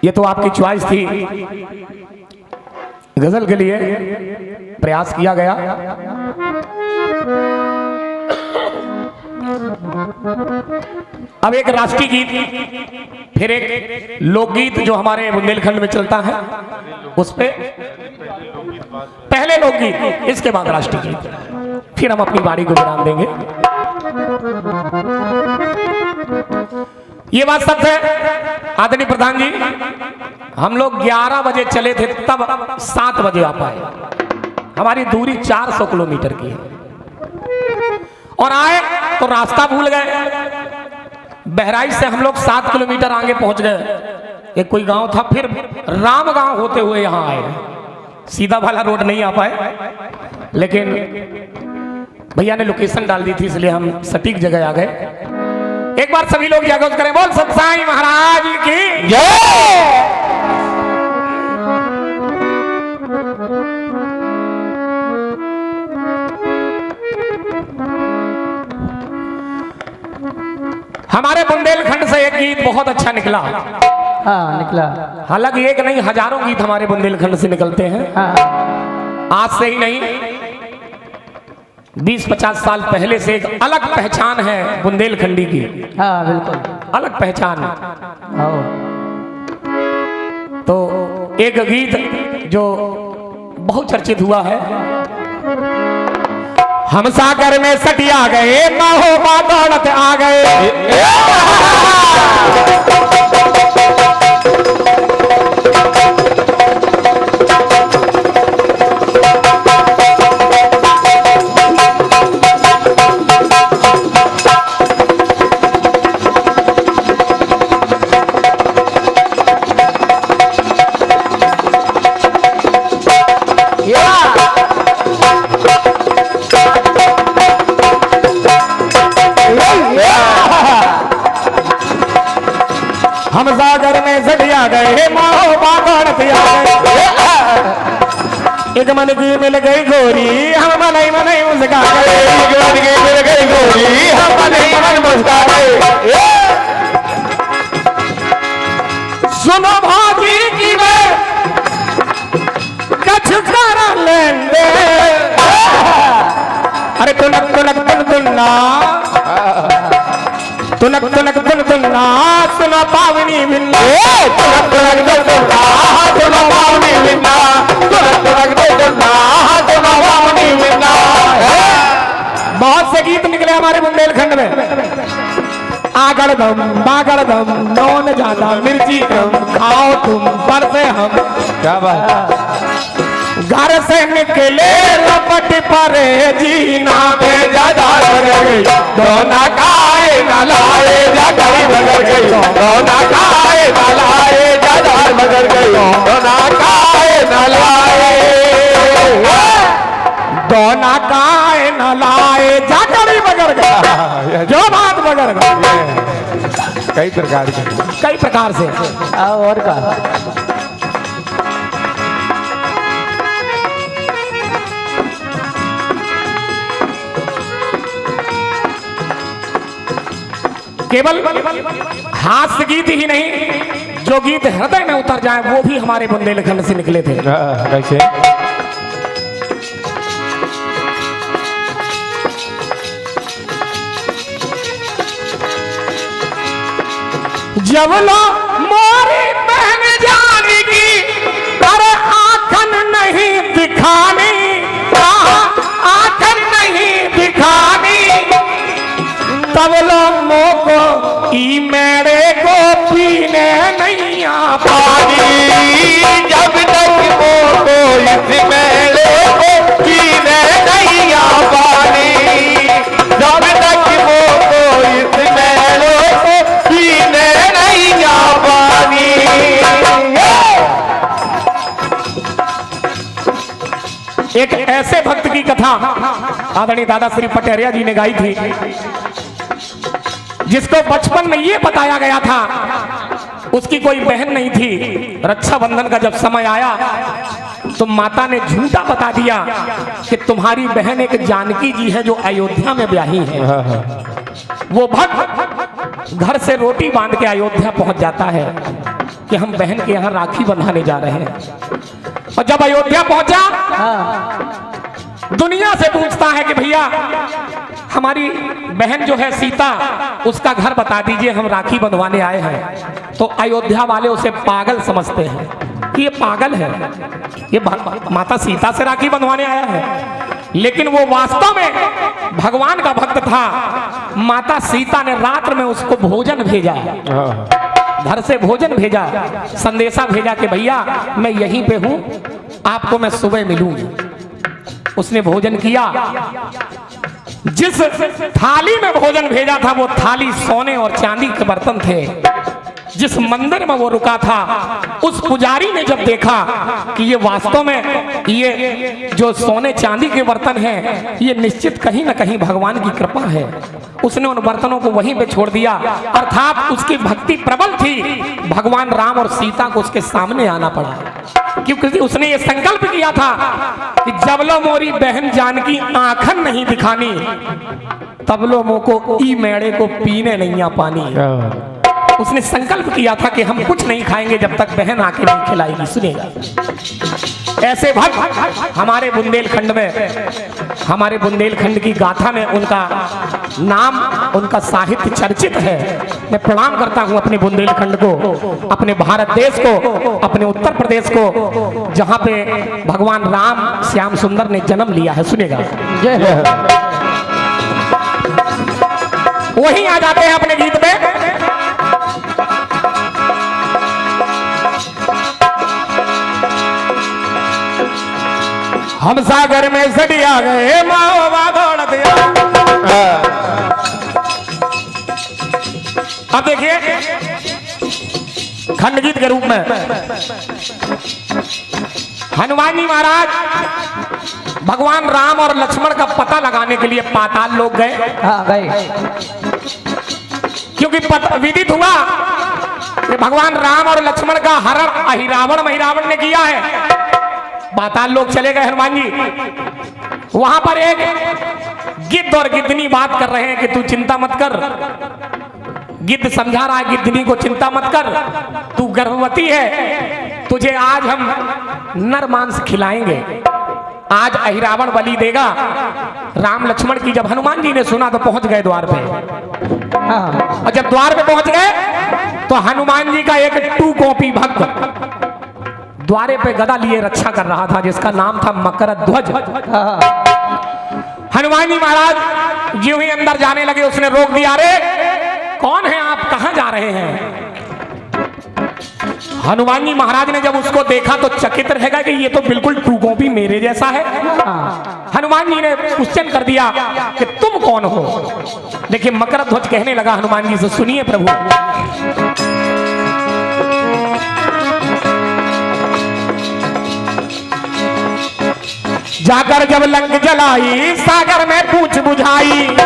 ये तो आपकी चॉइस थी, गजल के लिए प्रयास किया गया। अब एक राष्ट्रीय गीत, फिर एक लोकगीत जो हमारे बुंदेलखंड में चलता है, उस पे पहले लोकगीत, इसके बाद राष्ट्रीय गीत, फिर हम अपनी बारी को विराम देंगे। ये बात सच है आदरणीय प्रधान जी, हम लोग 11 बजे चले थे, तब 7 बजे आ पाए। हमारी दूरी 400 किलोमीटर की है और आए तो रास्ता भूल गए। बहराइच से हम लोग 7 किलोमीटर आगे पहुंच गए, एक कोई गांव था, फिर राम गांव होते हुए यहां आए। सीधा वाला रोड नहीं आ पाए, लेकिन भैया ने लोकेशन डाल दी थी, इसलिए हम सटीक जगह आ गए। एक बार सभी लोग जागरूक करें, बोल सत साईं महाराज की जय। हमारे बुंदेलखंड से एक गीत बहुत अच्छा निकला। हाँ निकला। हालांकि एक नहीं, हजारों गीत हमारे बुंदेलखंड से निकलते हैं। हाँ। आज से ही नहीं, 20-50 साल पहले से एक अलग पहचान है बुंदेलखंडी की। हाँ बिल्कुल अलग पहचान है। हाँ। तो एक गीत जो बहुत चर्चित हुआ है, हम सागर में सटिया गए, महोबा दौड़त आ गए। हम सागर में सटिया गए, महोबा दौड़त आ गए। एक मन की मिल गई गोरी, हम मनई मनई मुस्का गए। एक मन की मिल गई गोरी, हम मनई मनई मुस्का गए। सुनो भाजी की मैं कछ कर लेंदे, अरे तुनक तुनक तुन तुन्ना, तुनक तुनक तुन तुन्ना, सुना पावनी बिन्ना। तुनक तुनक तुन तुन्ना, सुना पावनी बिन्ना। तुनक तुनक तुन तुन्ना, सुना पावनी बिन्ना। बहुत से गीत निकले हमारे बुंदेलखंड में। आगड़ दम बागड़ दम, नौन ज्यादा मिर्ची कम, खाओ तुम पर से हम। क्या बात। घर से निकले लपट पर जीना में ज्यादा बगड़ गई, दोना खाए न लाए ज्यादा बगड़ गई। दोना खाए न लाए ज्यादा बगड़ गई। दोना खाए न लाए, दोना खाए न लाए ज्यादा बगड़ गई। जो बात बगड़ गई कई प्रकार के, कई प्रकार से। और का केवल हास्य गीत ही नहीं, जो गीत हृदय में उतर जाए वो भी हमारे बुंदेलखंड से निकले थे। कैसे? जब लो मोरी बहन जानी की, अरे आंखन नहीं दिखानी, आंखन नहीं दिखानी, तब लो मोको ई मेरे को पीने नहीं आ पानी। जब तक मोको इस मेरे को पीने नहीं आ पानी, जब तक मोको इस मेरे को पीने नहीं आ पानी। एक ऐसे भक्त की कथा आदरणीय दादा श्री पटेरिया जी ने गाई थी, जिसको बचपन में ये बताया गया था उसकी कोई बहन नहीं थी। रक्षाबंधन का जब समय आया तो माता ने झूठा बता दिया कि तुम्हारी बहन एक जानकी जी है जो अयोध्या में ब्याही है। वो भक्त घर से रोटी बांध के अयोध्या पहुंच जाता है। कि हम बहन के यहाँ राखी बंधाने जा रहे हैं। और जब अयोध्या पहुंचा, हाँ, दुनिया से पूछता है कि भैया हमारी बहन जो है सीता, उसका घर बता दीजिए, हम राखी बंधवाने आए हैं। तो अयोध्या वाले उसे पागल समझते हैं कि ये पागल है, ये माता सीता से राखी बंधवाने आया है। लेकिन वो वास्तव में भगवान का भक्त था। माता सीता ने रात्र में उसको भोजन भेजा, घर से भोजन भेजा, संदेशा भेजा कि भैया मैं यहीं पे हूं, आपको मैं सुबह मिलूंगी। उसने भोजन किया। जिस थाली में भोजन भेजा था वो थाली सोने और चांदी के बर्तन थे। जिस मंदिर में वो रुका था, उस पुजारी ने जब देखा कि ये वास्तव में ये जो सोने चांदी के बर्तन हैं, ये निश्चित कहीं ना कहीं भगवान की कृपा है, उसने उन बर्तनों को वहीं पे छोड़ दिया। अर्थात उसकी भक्ति प्रबल थी। भगवान राम और सीता को उसके सामने आना पड़ा, क्योंकि उसने ये संकल्प किया था कि जबलो मोरी बहन जानकी आंखन नहीं दिखानी, तबलो मोको ई मेड़े को पीने नहीं आ पानी। उसने संकल्प किया था कि हम कुछ नहीं खाएंगे जब तक बहन आके नहीं खिलाएगी। सुनेगा, ऐसे भक्त हमारे बुंदेलखंड में, हमारे बुंदेलखंड की गाथा में उनका नाम, उनका साहित्य चर्चित है। मैं प्रणाम करता हूं अपने बुंदेलखंड को, अपने भारत देश को, अपने उत्तर प्रदेश को, जहां पे भगवान राम श्याम सुंदर ने जन्म लिया है। सुनेगा, वहीं आ जाते हैं अपने गीत में। हम सागर में सड़िया गए, माओवा दौड़ दिया। अब देखिए खंड गीत के रूप में हनुमान जी महाराज भगवान राम और लक्ष्मण का पता लगाने के लिए पाताल लोग गए। हाँ, गए। क्योंकि विदित हुआ कि भगवान राम और लक्ष्मण का हरण अहिरावण महिरावण ने किया है। पाताल लोग चले गए हनुमान जी। वहां पर एक गिद्ध और गिद्धनी बात कर रहे हैं कि तू चिंता मत कर। गिद्ध समझा रहा है गिद्धनी को, चिंता मत कर, तू गर्भवती है, तुझे आज हम नर मांस खिलाएंगे, आज अहिरावण बलि देगा। राम लक्ष्मण की जब हनुमान जी ने सुना तो पहुंच गए द्वार पे। हाँ, और जब द्वार पे पहुंच गए तो हनुमान जी का एक टू कॉपी भक्त द्वारे पे गदा लिए रक्षा कर रहा था, जिसका नाम था मकरध्वज। हाँ, हनुमान जी महाराज ज्यों ही अंदर जाने लगे, उसने रोक दिया। अरे कौन है आप, कहां जा रहे हैं? हनुमान जी महाराज ने जब उसको देखा तो चकित रह गए कि ये तो बिल्कुल टू कॉपी मेरे जैसा है। हनुमान जी ने क्वेश्चन कर दिया कि तुम कौन हो? देखिए मकरध्वज कहने लगा हनुमान जी से, सुनिए प्रभु। जाकर जब लंक जलाई, सागर में पूछ बुझाई,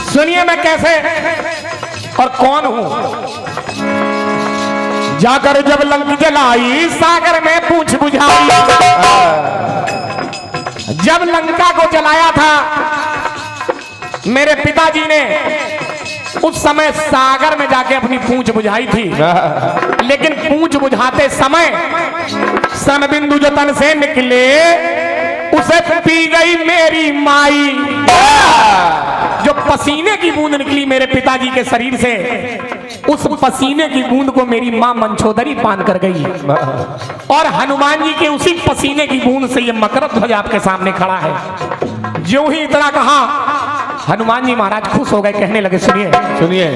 सुनिए मैं कैसे और कौन हूं। जाकर जब लंक जलाई, सागर में पूछ बुझाई। जब लंका को जलाया था मेरे पिताजी ने, उस समय सागर में जाके अपनी पूंछ बुझाई थी। लेकिन पूंछ बुझाते समय सन बिंदु जो तन से निकले, उसे पी गई मेरी माई। जो पसीने की बूंद निकली मेरे पिताजी के शरीर से, उस पसीने की बूंद को मेरी मां मंचोदरी पान कर गई। और हनुमान जी के उसी पसीने की बूंद से ये मकरध्वज आपके सामने खड़ा है। जो ही इतना कहा, हनुमान जी महाराज खुश हो गए, कहने लगे, सुनिए सुनिए।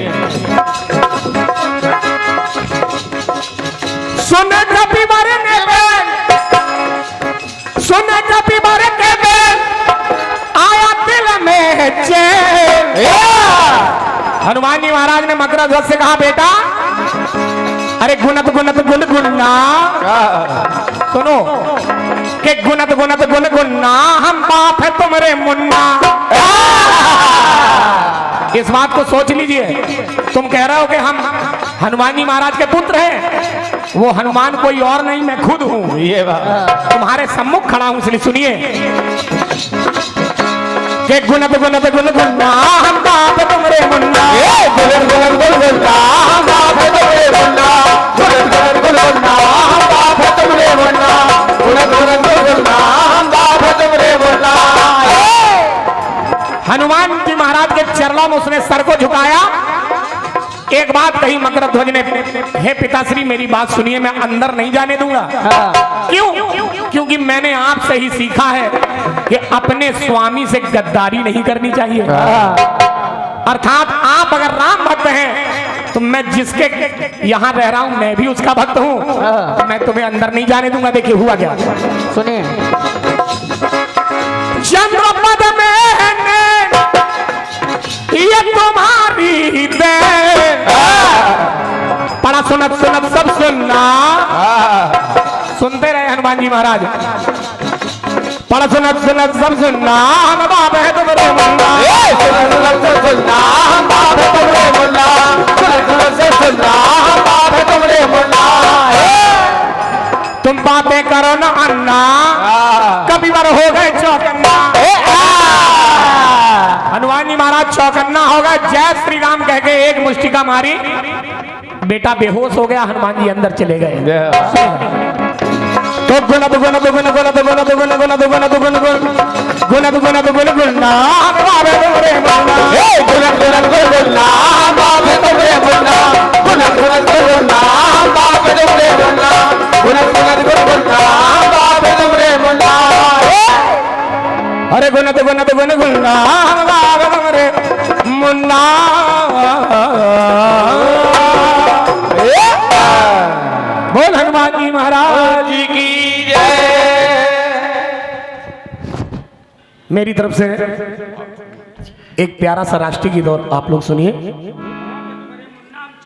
सुने कपि मरने में, सुने कपि मरने में, आया दिल में चैन। हनुमान जी महाराज ने मकरध्वज से कहा, बेटा अरे गुनत गुनत गुनगुना, सुनो कि गुनत गुनत गुन गुन्ना हम बाप है तुम्हारे मुन्ना। इस बात को सोच लीजिए। तुम कह रहे हो कि हम हनुमान जी महाराज के पुत्र हैं, वो हनुमान कोई और नहीं, मैं खुद हूं। ये बात तुम्हारे सम्मुख खड़ा हूं, इसलिए सुनिए कि गुनत गुनत गुन गुन्ना हम बाप है तुम्हारे मुन्ना। गुलन गुलन गुल गुलना बाप है तुमरे मुन्ना। गुलन गुलन गुल गुलना बाप है तुमरे मुन्ना। गुलन गुलन गुल गुलना बाप है तुमरे मुन्ना। हनुमान जी महाराज के चरणों में उसने सर को झुकाया। एक बात कही मकर ध्वज ने, हे पिताश्री मेरी बात सुनिए, मैं अंदर नहीं जाने दूंगा। क्यों? क्योंकि मैंने आपसे ही सीखा है कि अपने स्वामी से गद्दारी नहीं करनी चाहिए। अर्थात आप अगर राम भक्त हैं तो मैं जिसके यहाँ रह रहा हूं मैं भी उसका भक्त हूं, मैं तुम्हें अंदर नहीं जाने दूंगा। देखिए हुआ क्या, सुनिए। चंद्रपद में ये तुम्हारी देन, पढ़ा सुनत सुनत सब सुनना। सुनते रहे हनुमान जी महाराज, पढ़ा सुनत सुनत सब सुनना। हम बाप है तुम्हारे मुन्ना। गुलन गुलन गुल गुलना बाप है तुमरे मुन्ना। गुलन गुलन से सुनना बाप है तुमरे मुन्ना। तुम बातें करो ना अन्ना, कभी बार हो गए चौकन्ना। हनुमान जी महाराज चौकन्ना हो गए। जय श्री राम कह के एक मुष्टिका मारी, बेटा बेहोश हो गया। हनुमान जी अंदर चले गए। तो गुनत गुनत गुन गुनत गुनत गुन गुनत गुनत गुन गुनत गुनत गुन गुन्ना बाप है तुम्हारे मुन्ना। गुलन गुलन गुल गुलना बाप है तुमरे मुन्ना। गुलन गुलन गुल गुलना बाप है तुमरे मुन्ना। गुलन गुलन गुल गुलना बाप है तुमरे मुन्ना। अरे गुनत गुनत गुन गुन्ना बाप है तुम्हारे मुन्ना। बोल हनुमान जी महाराज की मेरी तरफ से एक प्यारा सा राष्ट्रीय गीत और आप लोग सुनिए।